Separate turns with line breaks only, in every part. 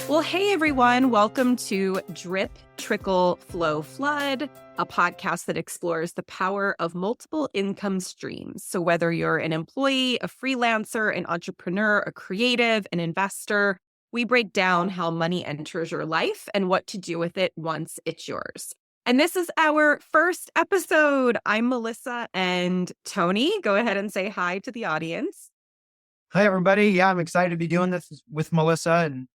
Well, hey everyone, welcome to Drip, Trickle, Flow, Flood, a podcast that explores the power of multiple income streams. So whether you're an employee, a freelancer, an entrepreneur, a creative, an investor, we break down how money enters your life and what to do with it once it's yours. And this is our first episode. I'm Melissa, and Tony, go ahead and say hi to the audience.
Hi, everybody. Yeah, I'm excited to be doing this with Melissa and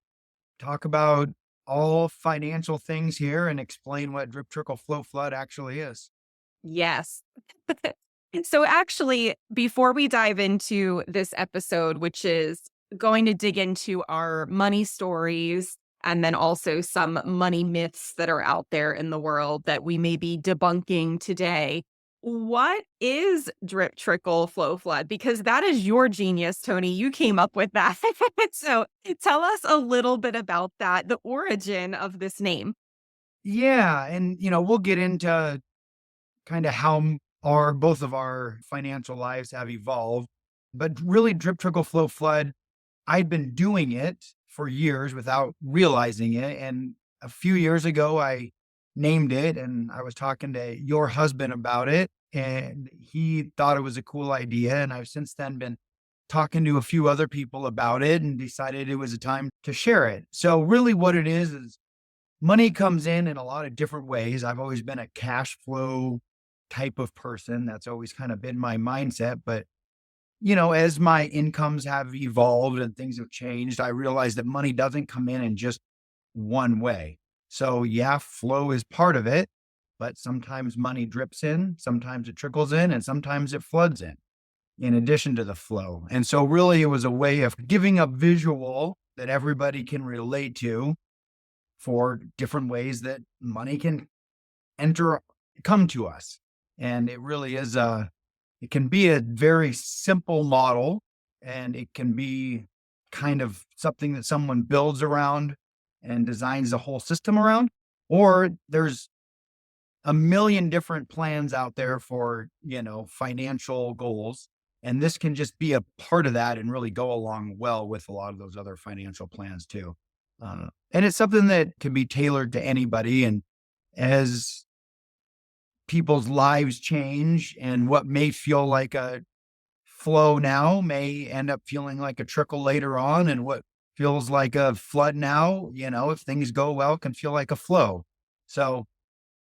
talk about all financial things here and explain what Drip, Trickle, Flow, Flood actually is.
Yes. So actually, before we dive into this episode, which is going to dig into our money stories and then also some money myths that are out there in the world that we may be debunking today, what is Drip, Trickle, Flow, Flood? Because that is your genius, Tony. You came up with that. So tell us a little bit about that, the origin of this name.
Yeah, and we'll get into kind of how both of our financial lives have evolved, but really Drip, Trickle, Flow, Flood, I'd been doing it for years without realizing it, and a few years ago I named it, and I was talking to your husband about it, and he thought it was a cool idea, and I've since then been talking to a few other people about it and decided it was a time to share it. So really what it is money comes in a lot of different ways. I've always been a cash flow type of person. That's always kind of been my mindset. But, as my incomes have evolved and things have changed, I realized that money doesn't come in just one way. So yeah, flow is part of it, but sometimes money drips in, sometimes it trickles in, and sometimes it floods in addition to the flow. And so really it was a way of giving a visual that everybody can relate to for different ways that money can come to us. And it really is it can be a very simple model, and it can be kind of something that someone builds around and designs the whole system around, or there's a million different plans out there for, financial goals. And this can just be a part of that and really go along well with a lot of those other financial plans too. And it's something that can be tailored to anybody. And as people's lives change, and what may feel like a flow now may end up feeling like a trickle later on, and what feels like a flood now, if things go well, can feel like a flow. So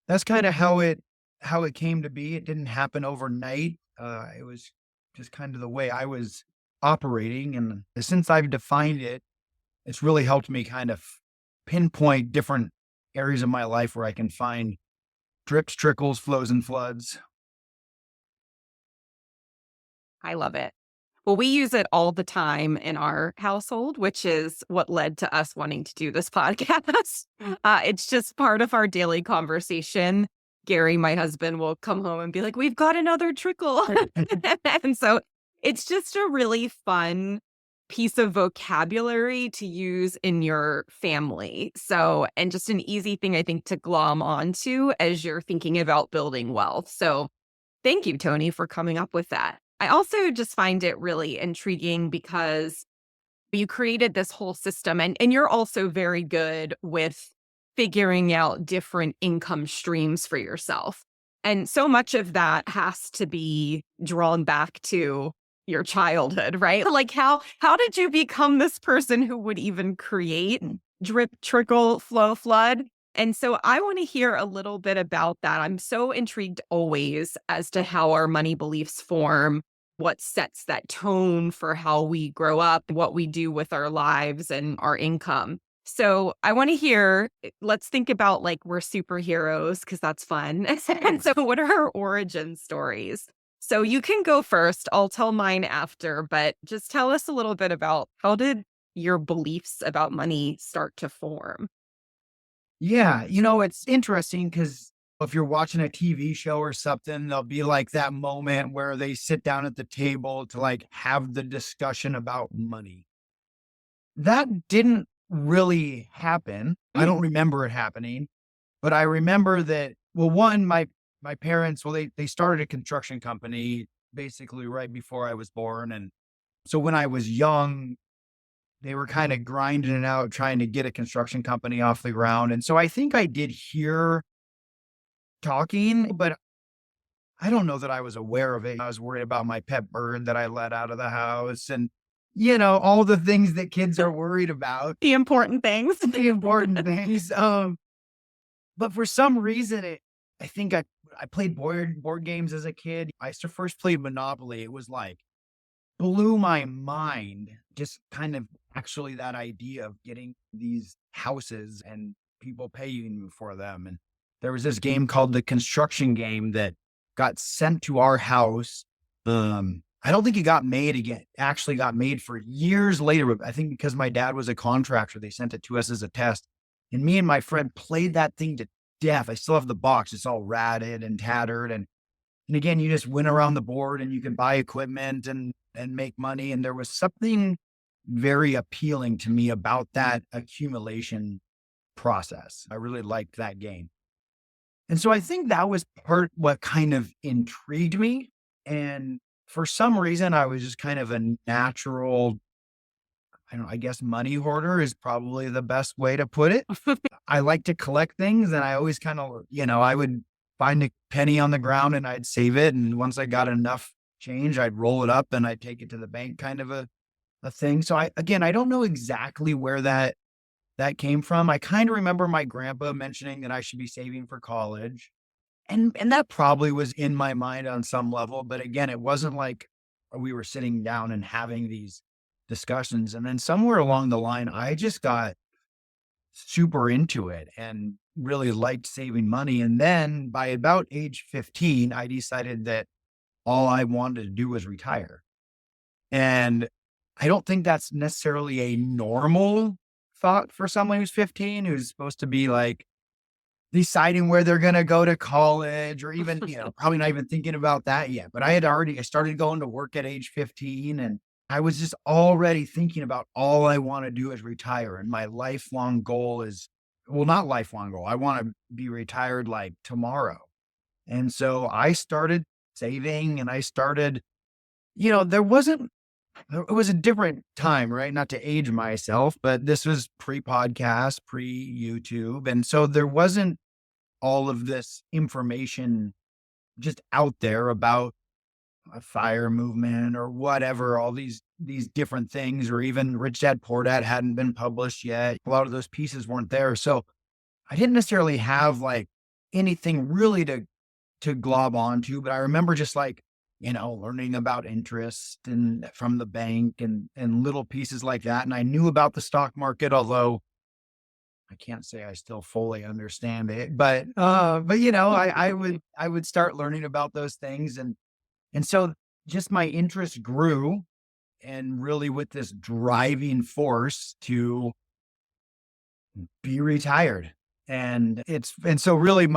that's kind of how it came to be. It didn't happen overnight. It was just kind of the way I was operating. And since I've defined it, it's really helped me kind of pinpoint different areas of my life where I can find drips, trickles, flows, and floods.
I love it. Well, we use it all the time in our household, which is what led to us wanting to do this podcast. It's just part of our daily conversation. Gary, my husband, will come home and be like, "We've got another trickle." And so it's just a really fun piece of vocabulary to use in your family. So, and just an easy thing, I think, to glom onto as you're thinking about building wealth. So thank you, Tony, for coming up with that. I also just find it really intriguing because you created this whole system, and you're also very good with figuring out different income streams for yourself. And so much of that has to be drawn back to your childhood, right? Like how did you become this person who would even create Drip, Trickle, Flow, Flood? And so I want to hear a little bit about that. I'm so intrigued always as to how our money beliefs form, what sets that tone for how we grow up, what we do with our lives and our income. So I want to hear, let's think about like we're superheroes because that's fun. And so what are our origin stories? So you can go first. I'll tell mine after, but just tell us a little bit about how did your beliefs about money start to form?
Yeah, it's interesting because if you're watching a TV show or something, there'll be like that moment where they sit down at the table to like have the discussion about money. That didn't really happen. I don't remember it happening, but I remember that, well, one, my parents, well, they started a construction company basically right before I was born. And so when I was young, they were kind of grinding it out, trying to get a construction company off the ground. And so I think I did hear talking, but I don't know that I was aware of it. I was worried about my pet bird that I let out of the house and, all the things that kids are worried about,
The important things.
the important things. But for some reason, I think I played board games as a kid. I first played Monopoly. It was like blew my mind, just kind of actually that idea of getting these houses and people paying you for them. And there was this game called the construction game that got sent to our house. I don't think it got made again, actually got made for years later. But I think because my dad was a contractor, they sent it to us as a test. And me and my friend played that thing to death. I still have the box. It's all ratted and tattered. And again, you just went around the board and you can buy equipment and make money. And there was something very appealing to me about that accumulation process. I really liked that game. And so I think that was part what kind of intrigued me. And for some reason, I was just kind of a natural, I don't know, I guess money hoarder is probably the best way to put it. I like to collect things and I always kind of, I would find a penny on the ground and I'd save it. And once I got enough change, I'd roll it up and I'd take it to the bank, kind of a thing. So I don't know exactly where that came from. I kind of remember my grandpa mentioning that I should be saving for college. And that probably was in my mind on some level. But again, it wasn't like we were sitting down and having these discussions. And then somewhere along the line, I just got super into it and really liked saving money. And then by about age 15, I decided that all I wanted to do was retire. And I don't think that's necessarily a normal thought for someone who's 15, who's supposed to be like deciding where they're going to go to college or even, probably not even thinking about that yet. But I started going to work at age 15 and I was just already thinking about all I want to do is retire. And my lifelong goal is, well, not lifelong goal. I want to be retired like tomorrow. And so I started saving and I started, there wasn't, it was a different time, right? Not to age myself, but this was pre-podcast, pre-YouTube. And so there wasn't all of this information just out there about a fire movement or whatever, all these different things, or even Rich Dad Poor Dad hadn't been published yet. A lot of those pieces weren't there. So I didn't necessarily have like anything really to glob onto, but I remember just like, learning about interest and from the bank and little pieces like that. And I knew about the stock market, although I can't say I still fully understand it, but I would start learning about those things. And so just my interest grew and really with this driving force to be retired. And so really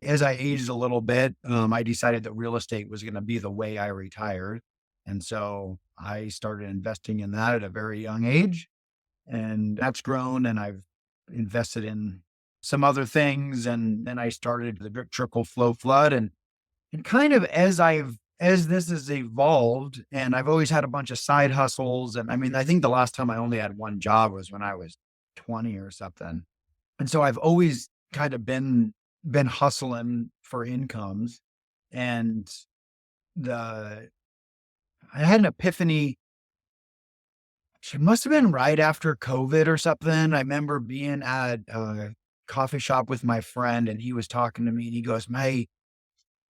as I aged a little bit, I decided that real estate was going to be the way I retired. And so I started investing in that at a very young age, and that's grown, and I've invested in some other things. And then I started the drip, trickle, flow, flood. And kind of as this has evolved, and I've always had a bunch of side hustles. And I mean, I think the last time I only had one job was when I was 20 or something. And so I've always kind of been hustling for incomes. And I had an epiphany. It must have been right after COVID or something. I remember being at a coffee shop with my friend, and he was talking to me and he goes, my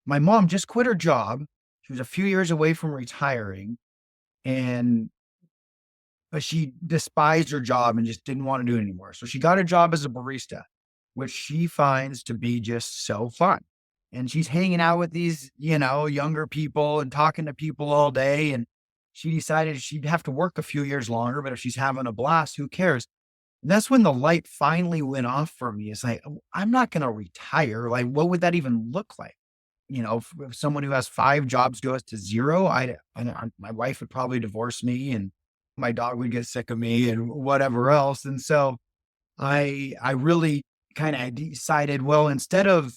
mom just quit her job. She was a few years away from retiring, but she despised her job and just didn't want to do it anymore. So she got a job as a barista, which she finds to be just so fun. And she's hanging out with these, younger people and talking to people all day. And she decided she'd have to work a few years longer, but if she's having a blast, who cares? And that's when the light finally went off for me. It's like, I'm not going to retire. Like, what would that even look like? If someone who has 5 jobs goes to 0, my wife would probably divorce me and my dog would get sick of me and whatever else. And so I really kind of decided, well, instead of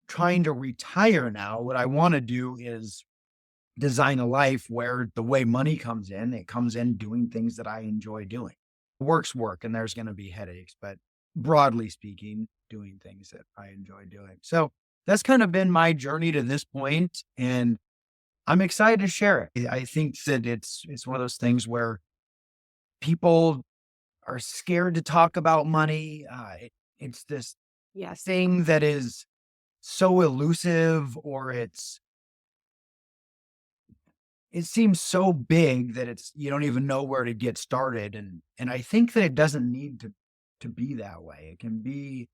trying to retire now, what I want to do is design a life where the way money comes in, it comes in doing things that I enjoy doing. Work's work, and there's going to be headaches, but broadly speaking, doing things that I enjoy doing. So that's kind of been my journey to this point, and I'm excited to share it. I think that it's one of those things where people are scared to talk about money. It's this
Yes.
thing that is so elusive, or it seems so big that it's you don't even know where to get started, and I think that it doesn't need to be that way. It can be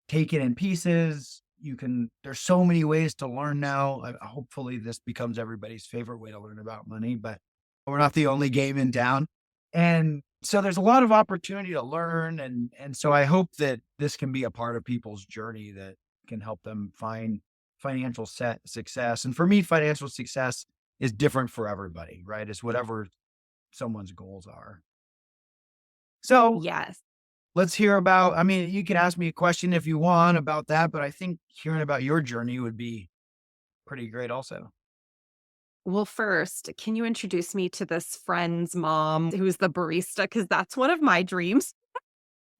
taken in pieces. You can there's so many ways to learn now. Hopefully this becomes everybody's favorite way to learn about money, but we're not the only game in town. And so there's a lot of opportunity to learn, and so I hope that this can be a part of people's journey that can help them find financial success. And for me, financial success is different for everybody, right? It's whatever someone's goals are. So
Yes.
let's hear about, I mean, you can ask me a question if you want about that, but I think hearing about your journey would be pretty great also.
Well, first, can you introduce me to this friend's mom who's the barista? Because that's one of my dreams.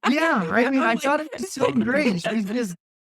Yeah, right. I mean, I
I'm
thought it was so great.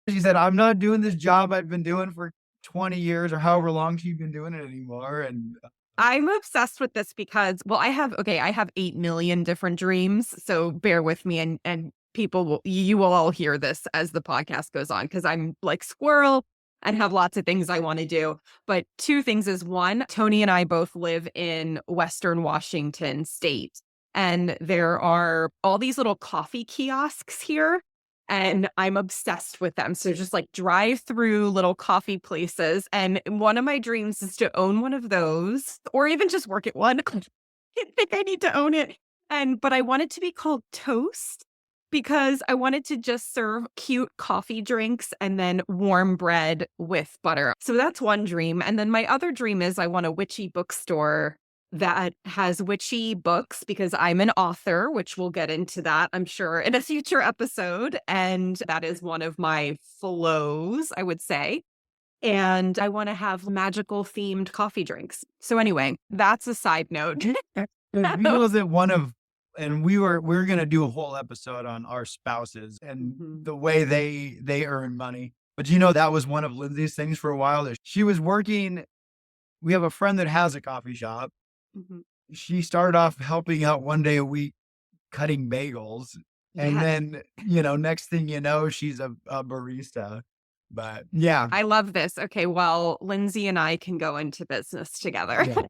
She said, I'm not doing this job I've been doing for 20 years or however long she's been doing it anymore. And
I'm obsessed with this because, well, I have 8 million different dreams. So bear with me and people you will all hear this as the podcast goes on because I'm like squirrel and have lots of things I want to do. But two things is one, Tony and I both live in Western Washington state. And there are all these little coffee kiosks here. And I'm obsessed with them. So just like drive through little coffee places. And one of my dreams is to own one of those or even just work at one. I think I need to own it. But I want it to be called Toast because I wanted to just serve cute coffee drinks and then warm bread with butter. So that's one dream. And then my other dream is I want a witchy bookstore that has witchy books because I'm an author, which we'll get into that, I'm sure, in a future episode. And that is one of my flows, I would say. And I want to have magical themed coffee drinks. So anyway, that's a side note.
he wasn't one of, and we were going to do a whole episode on our spouses and
Mhm.
the way they earn money. But you know, that was one of Lindsay's things for a while. That she was working. We have a friend that has a coffee shop.
Mhm.
She started off helping out one day a week cutting bagels. And
Yes.
then, next thing you know, she's a barista. But yeah,
I love this. Okay, well, Lindsay and I can go into business together
yeah,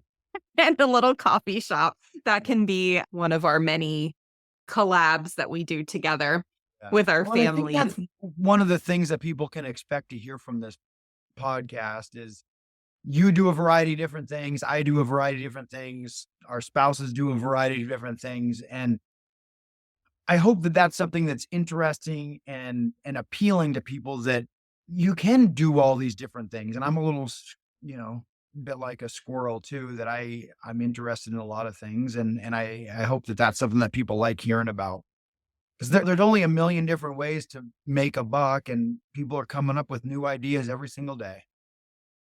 and a little coffee shop. That can be one of our many collabs that we do together
yeah.
with our
Well, I think
families.
that's one of the things that people can expect to hear from this podcast is you do a variety of different things. I do a variety of different things. Our spouses do a variety of different things. And I hope that that's something that's interesting and appealing to people that you can do all these different things. And I'm a little, bit like a squirrel too, that I'm interested in a lot of things. And I hope that that's something that people like hearing about because there's only a million different ways to make a buck and people are coming up with new ideas every single day.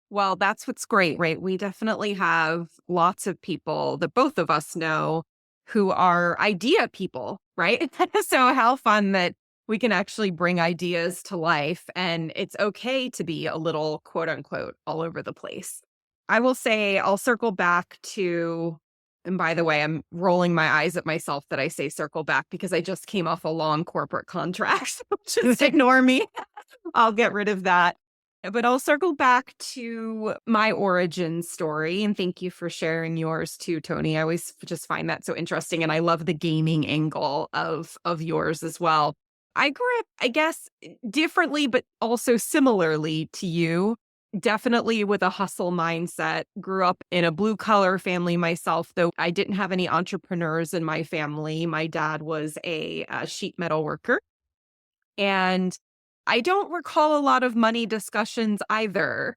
Well, that's what's great, right? We definitely have lots of people that both of us know who are idea people, right? So, how fun that we can actually bring ideas to life. And it's okay to be a little quote unquote all over the place. I will say, I'll circle back to, and by the way, I'm rolling my eyes at myself that I say circle back because I just came off a long corporate contract. So just ignore me. I'll get rid of that. But I'll circle back to my origin story and thank you for sharing yours too, Tony. I always just find that so interesting and I love the gaming angle of yours as well. I grew up, I guess, differently but also similarly to you. Definitely with a hustle mindset. Grew up in a blue collar family myself, though I didn't have any entrepreneurs in my family. My dad was a sheet metal worker. And I don't recall a lot of money discussions either,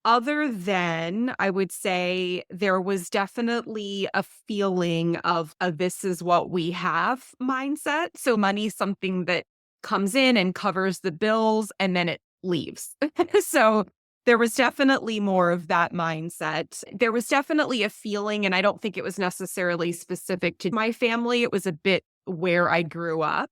other than I would say there was definitely a feeling of a this is what we have mindset. So money's something that comes in and covers the bills and then it leaves. So There was definitely more of that mindset. There was definitely a feeling, and I don't think it was necessarily specific to my family. It was a bit where I grew up,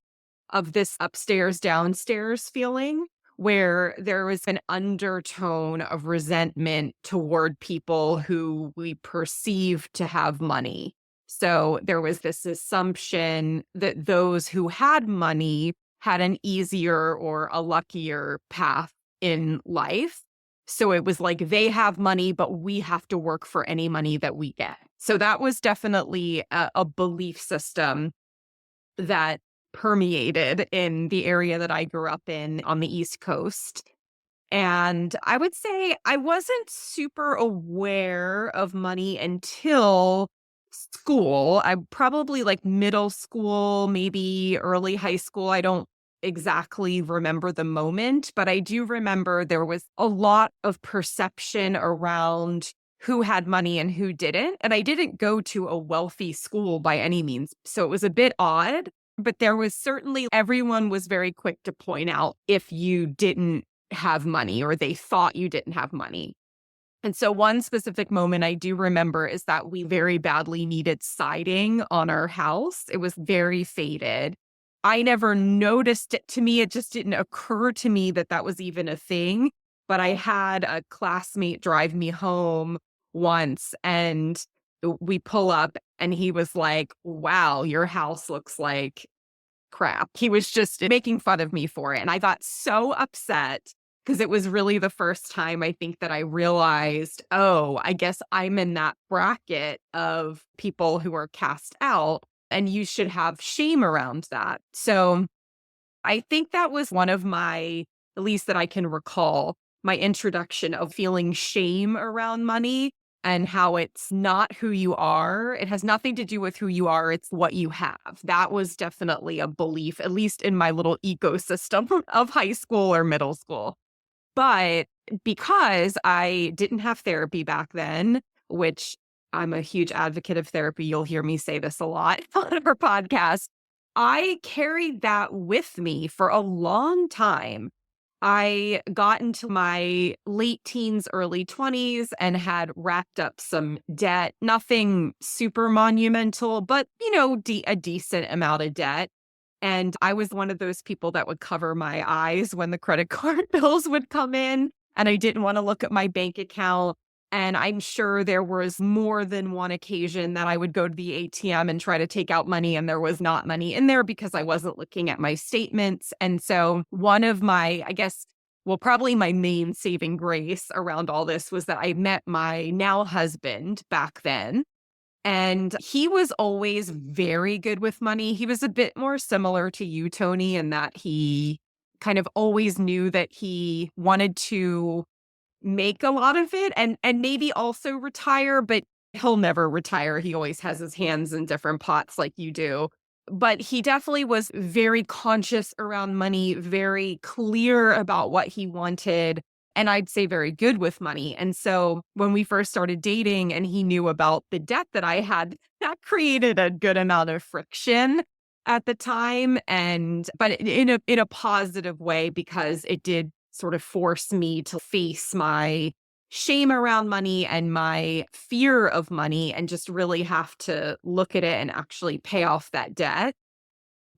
of this upstairs, downstairs feeling where there was an undertone of resentment toward people who we perceived to have money. So there was this assumption that those who had money had an easier or a luckier path in life. So it was like they have money, but we have to work for any money that we get. So that was definitely a belief system that permeated in the area that I grew up in on the East Coast. And I would say I wasn't super aware of money until school. I probably like middle school, maybe early high school. I don't exactly remember the moment, but I do remember there was a lot of perception around who had money and who didn't. And I didn't go to a wealthy school by any means. So it was a bit odd, but there was certainly everyone was very quick to point out if you didn't have money or they thought you didn't have money. And so one specific moment I do remember is that we very badly needed siding on our house. It was very faded. I never noticed it. To me, it just didn't occur to me that that was even a thing. But I had a classmate drive me home once and we pull up and he was like, "Wow, your house looks like crap." He was just making fun of me for it. And I got so upset because it was really the first time I think that I realized, oh, I guess I'm in that bracket of people who are cast out and you should have shame around that. So I think that was one of my, at least that I can recall, my introduction of feeling shame around money and how it's not who you are. It has nothing to do with who you are. It's what you have. That was definitely a belief, at least in my little ecosystem of high school or middle school. But because I didn't have therapy back then, which I'm a huge advocate of therapy, you'll hear me say this a lot on our podcast, I carried that with me for a long time. I got into my late teens, early 20s and had racked up some debt, nothing super monumental, but, a decent amount of debt. And I was one of those people that would cover my eyes when the credit card bills would come in, and I didn't want to look at my bank account. And I'm sure there was more than one occasion that I would go to the ATM and try to take out money, and there was not money in there because I wasn't looking at my statements. And so, one of my, I guess, well, probably my main saving grace around all this was that I met my now husband back then. And he was always very good with money. He was a bit more similar to you, Tony, in that he kind of always knew that he wanted to make a lot of it and maybe also retire, but he'll never retire. He always has his hands in different pots like you do. But he definitely was very conscious around money, very clear about what he wanted, and I'd say very good with money. And so when we first started dating and he knew about the debt that I had, that created a good amount of friction at the time, and but in a positive way, because it did sort of force me to face my shame around money and my fear of money and just really have to look at it and actually pay off that debt.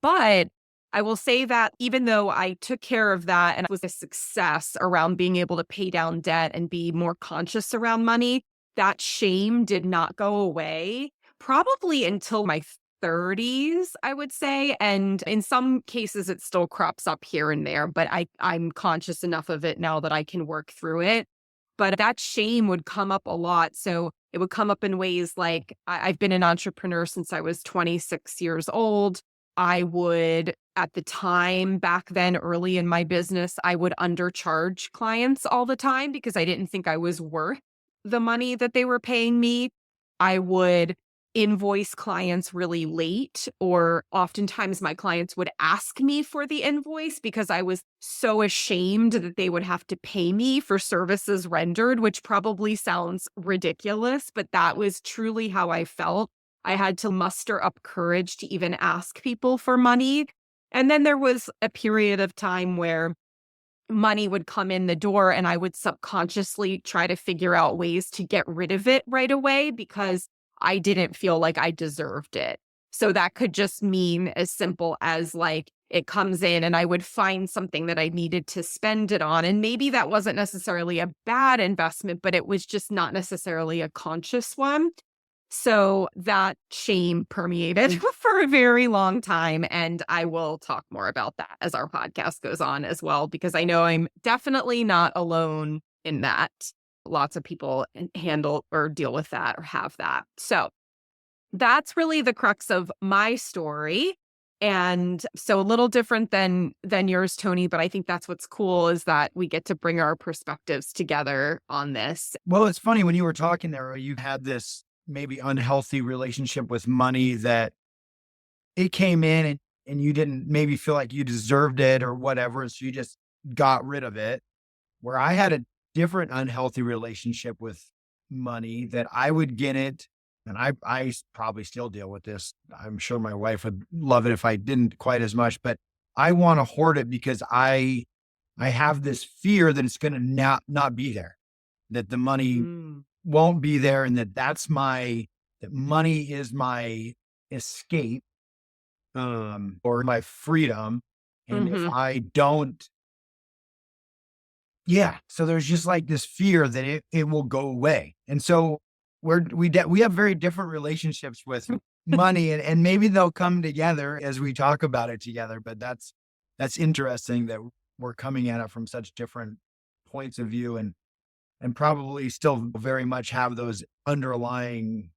But I will say that even though I took care of that and it was a success around being able to pay down debt and be more conscious around money, that shame did not go away probably until my 30s, I would say. And in some cases, it still crops up here and there, but I'm conscious enough of it now that I can work through it. But that shame would come up a lot. So it would come up in ways like I've been an entrepreneur since I was 26 years old. I would, at the time back then, early in my business, I would undercharge clients all the time because I didn't think I was worth the money that they were paying me. I would invoice clients really late, or oftentimes my clients would ask me for the invoice because I was so ashamed that they would have to pay me for services rendered, which probably sounds ridiculous, but that was truly how I felt. I had to muster up courage to even ask people for money. And then there was a period of time where money would come in the door and I would subconsciously try to figure out ways to get rid of it right away because I didn't feel like I deserved it. So that could just mean as simple as like it comes in and I would find something that I needed to spend it on. And maybe that wasn't necessarily a bad investment, but it was just not necessarily a conscious one. So that shame permeated for a very long time. And I will talk more about that as our podcast goes on as well, because I know I'm definitely not alone in that. Lots of people handle or deal with that or have that. So that's really the crux of my story. And so a little different than yours, Tony, but I think that's what's cool is that we get to bring our perspectives together on this.
Well, it's funny when you were talking there, you had this maybe unhealthy relationship with money that it came in and you didn't maybe feel like you deserved it or whatever. So you just got rid of it. Where I had a different unhealthy relationship with money that I would get it. And I probably still deal with this. I'm sure my wife would love it if I didn't quite as much, but I want to hoard it because I have this fear that it's going to not be there, that the money
Mm,
won't be there, and that money is my escape, or my freedom. And if
hmm
I don't, yeah. So there's just like this fear that it will go away. And so we have very different relationships with money, and maybe they'll come together as we talk about it together. But that's interesting that we're coming at it from such different points of view, and probably still very much have those underlying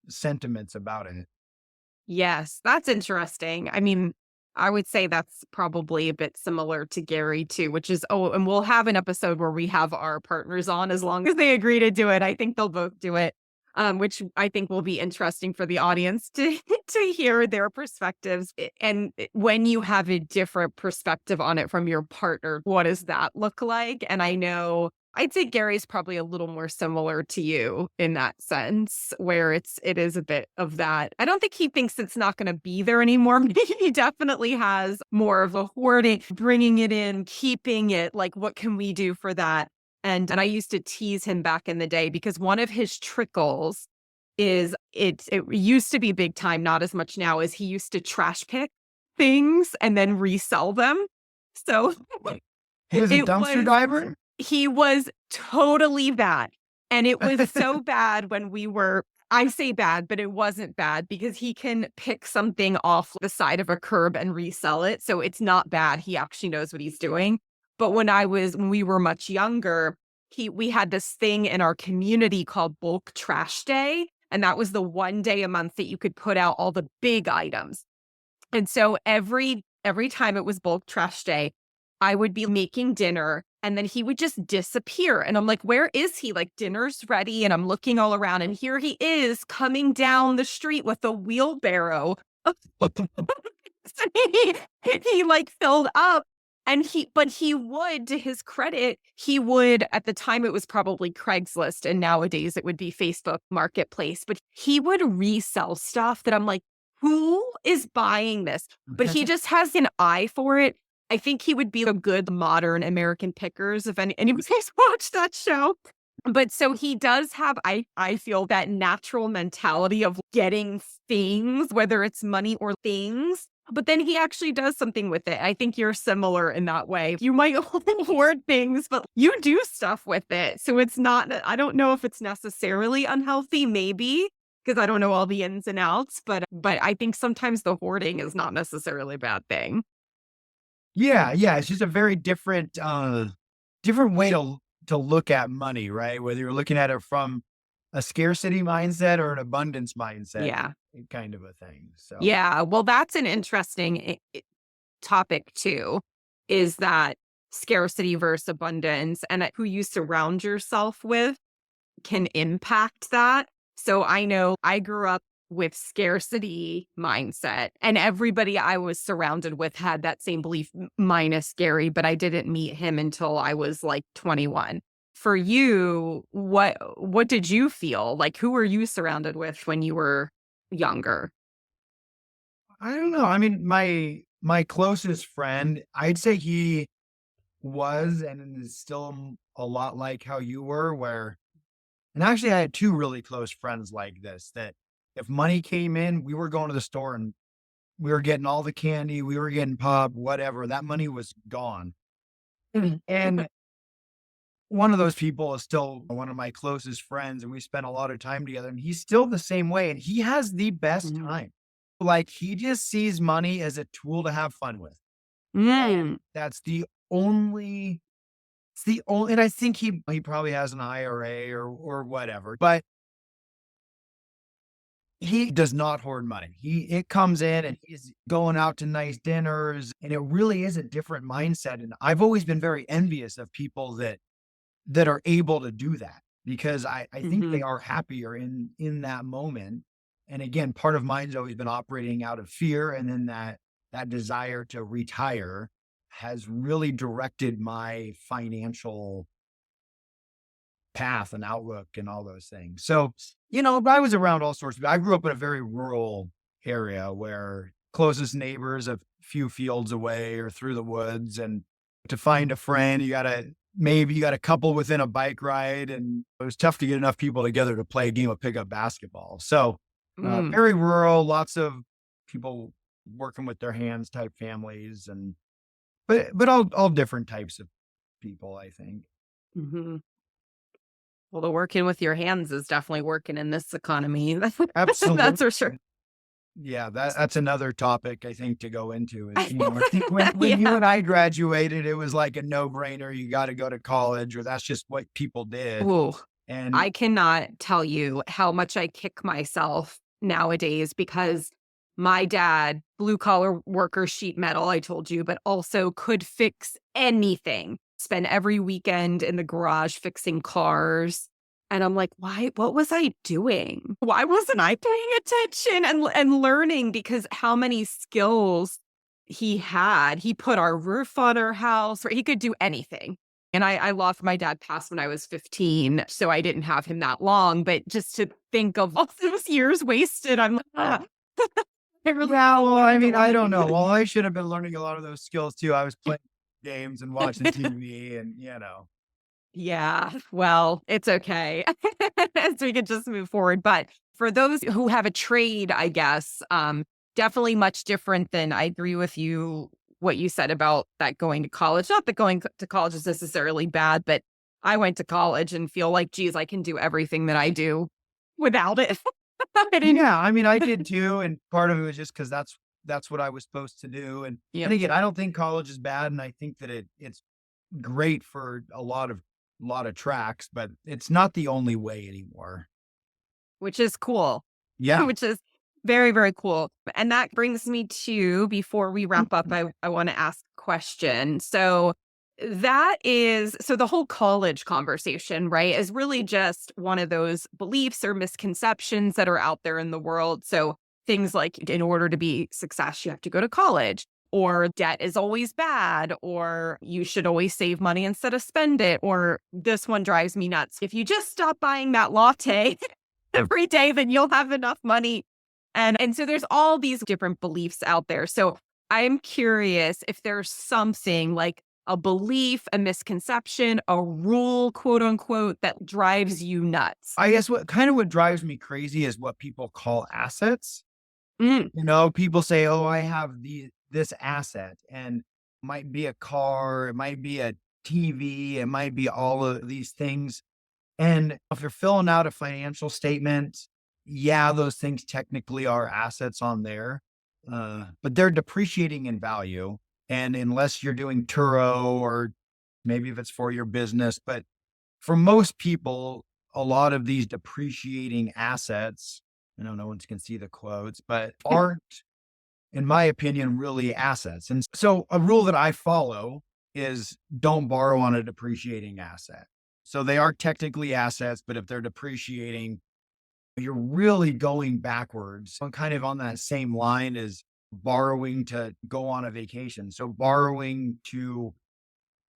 sentiments about it.
Yes, that's interesting. I mean, I would say that's probably a bit similar to Gary too, which is, oh, and we'll have an episode where we have our partners on as long as they agree to do it. I think they'll both do it, which I think will be interesting for the audience to to hear their perspectives. When you have a different perspective on it from your partner, what does that look like? And I know I'd say Gary's probably a little more similar to you in that sense, where it is a bit of that. I don't think he thinks it's not going to be there anymore. He definitely has more of a hoarding, bringing it in, keeping it. Like, what can we do for that? And I used to tease him back in the day because one of his trickles is it used to be big time, not as much now, is he used to trash pick things and then resell them. So
He was a
it
dumpster
was
diver?
he was totally bad, and it was so bad when we were I say bad, but it wasn't bad because he can pick something off the side of a curb and resell it, so it's not bad, he actually knows what he's doing. But when we were much younger, he we had this thing in our community called Bulk Trash Day, and that was the one day a month that you could put out all the big items. And so every time it was bulk trash day, I would be making dinner and then he would just disappear. And I'm like, where is he? Like dinner's ready. And I'm looking all around and here he is coming down the street with a wheelbarrow. So he like filled up and but he would, to his credit, he would, at the time it was probably Craigslist and nowadays it would be Facebook Marketplace, but he would resell stuff that I'm like, who is buying this? But he just has an eye for it. I think he would be a good modern American Pickers if anybody's watched that show. But so he does have, I feel that natural mentality of getting things, whether it's money or things. But then he actually does something with it. I think you're similar in that way. You might hoard things, but you do stuff with it. So it's not, I don't know if it's necessarily unhealthy, maybe, because I don't know all the ins and outs, but I think sometimes the hoarding is not necessarily a bad thing.
Yeah, yeah, it's just a very different way to look at money, right? Whether you're looking at it from a scarcity mindset or an abundance mindset,
Yeah.
kind of a thing. So,
Yeah. Well, that's an interesting topic too, is that scarcity versus abundance and who you surround yourself with can impact that. So I know I grew up with scarcity mindset and everybody I was surrounded with had that same belief minus Gary, but I didn't meet him until I was like 21. For you, what did you feel? Like who were you surrounded with when you were younger?
I don't know. I mean, my closest friend, I'd say he was and is still a lot like how you were, where, and actually I had two really close friends like this, that if money came in, we were going to the store and we were getting all the candy, we were getting pop, whatever, that money was gone. And one of those people is still one of my closest friends, and we spent a lot of time together, and he's still the same way, and he has the best
Mhm.
time. Like, he just sees money as a tool to have fun with.
Mm.
And that's the only it's the only, and I think he probably has an IRA or whatever, but he does not hoard money. It comes in and he's going out to nice dinners, and it really is a different mindset, and I've always been very envious of people that are able to do that, because I think they
Mhm.
are happier in that moment. And again, part of mine's always been operating out of fear, and then that desire to retire has really directed my financial path and outlook and all those things. So, I was around all sorts of, I grew up in a very rural area where closest neighbors a few fields away or through the woods. And to find a friend, you got a couple within a bike ride. And it was tough to get enough people together to play a game of pickup basketball. So,
Mm.
very rural, lots of people working with their hands type families, and, but all different types of people, I think.
Mhm. Well, the working with your hands is definitely working in this economy.
Absolutely.
That's for sure.
Yeah, that's another topic I think to go into is, I think when you
Yeah.
and I graduated, it was like a no-brainer. You got to go to college, or that's just what people did.
Ooh,
And
I cannot tell you how much I kick myself nowadays because my dad, blue collar worker, sheet metal, I told you, but also could fix anything. Spend every weekend in the garage fixing cars. And I'm like, why? What was I doing? Why wasn't I paying attention and learning? Because how many skills he had. He put our roof on our house, or he could do anything. And I lost my dad passed when I was 15, so I didn't have him that long, but just to think of all those years wasted, I'm like, "Ah." I really
yeah,
don't
well,
wanna
I mean,
go
I
on
don't know.
it.
Well, I should have been learning a lot of those skills too. I was playing games and watching TV, and
Yeah, well, it's okay. So we could just move forward, but for those who have a trade, I guess, definitely much different than I agree with you, what you said about that going to college. Not that going to college is necessarily bad, but I went to college and feel like, geez, I can do everything that I do without it. I didn't.
Yeah, I mean, I did too, and part of it was just because that's what I was supposed to do. And
Yep.
again, I don't think college is bad, and I think that it's great for a lot of tracks, but it's not the only way anymore.
Which is cool,
Yeah.
which is very, very cool. And that brings me to, before we wrap up, I want to ask a question. So the whole college conversation, right, is really just one of those beliefs or misconceptions that are out there in the world. So things like, in order to be success, you have to go to college, or debt is always bad, or you should always save money instead of spend it, or this one drives me nuts. If you just stop buying that latte every day, then you'll have enough money. And so there's all these different beliefs out there. So I'm curious if there's something like a belief, a misconception, a rule, quote unquote, that drives you nuts.
I guess what drives me crazy is what people call assets.
Mm.
People say, "Oh, I have this asset," and might be a car, it might be a TV, it might be all of these things. And if you're filling out a financial statement, yeah, those things technically are assets on there, but they're depreciating in value. And unless you're doing Turo, or maybe if it's for your business, but for most people, a lot of these depreciating assets, I know no one can see the quotes, but aren't, in my opinion, really assets. And so a rule that I follow is don't borrow on a depreciating asset. So they are technically assets, but if they're depreciating, you're really going backwards. I'm kind of on that same line as borrowing to go on a vacation. So borrowing to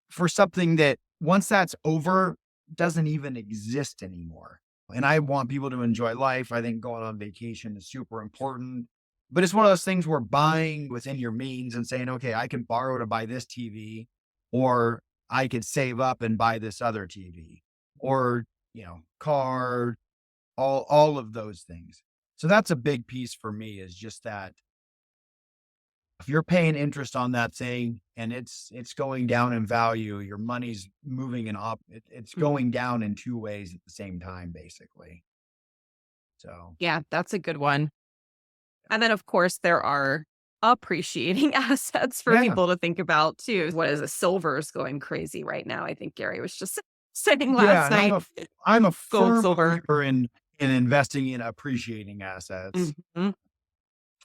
for something that once that's over doesn't even exist anymore. And I want people to enjoy life. I think going on vacation is super important. But it's one of those things where buying within your means and saying, okay, I can borrow to buy this TV, or I could save up and buy this other TV or, car, all of those things. So that's a big piece for me is just that if you're paying interest on that thing and it's going down in value, your money's moving in it's
Mm.
going down in two ways at the same time, basically. So
Yeah, that's a good one. And then, of course, there are appreciating assets for
yeah,
people to think about too. What is it? Silver is going crazy right now. I think Gary was just saying
yeah,
last
and
night.
I'm a
Gold,
firm
silver.
believer in investing in appreciating assets.
Mhm.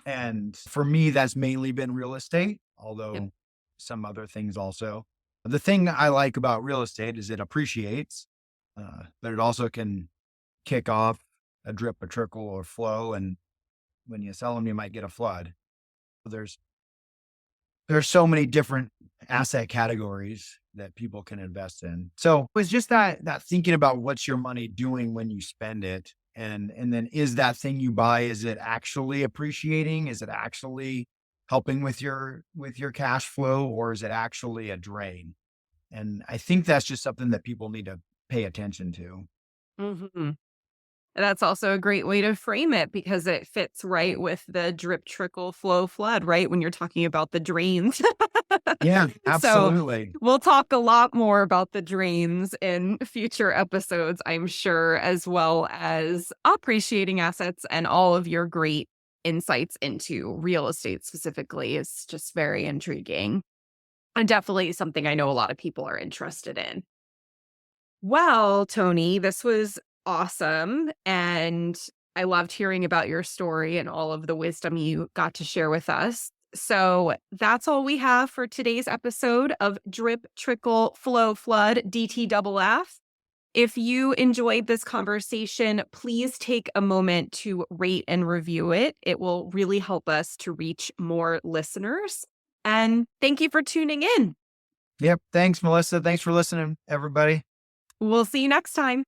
And for me, that's mainly been real estate,
Yep.
although some other things also. The thing I like about real estate is it appreciates, but it also can kick off a drip, a trickle, or flow. And when you sell them, you might get a flood. There's there's so many different asset categories that people can invest in. So it's just that thinking about what's your money doing when you spend it. And then is that thing you buy, is it actually appreciating? Is it actually helping with your cash flow, or is it actually a drain? And I think that's just something that people need to pay attention to.
Mhm. That's also a great way to frame it because it fits right with the drip, trickle, flow, flood, right? When you're talking about the drains.
Yeah,
So
absolutely.
we'll talk a lot more about the drains in future episodes, I'm sure, as well as appreciating assets and all of your great insights into real estate specifically is just very intriguing and definitely something I know a lot of people are interested in. Well, Tony, this was awesome. And I loved hearing about your story and all of the wisdom you got to share with us. So that's all we have for today's episode of Drip, Trickle, Flow, Flood, DTFF. If you enjoyed this conversation, please take a moment to rate and review it. It will really help us to reach more listeners. And thank you for tuning in.
Yep. Thanks, Melissa. Thanks for listening, everybody.
We'll see you next time.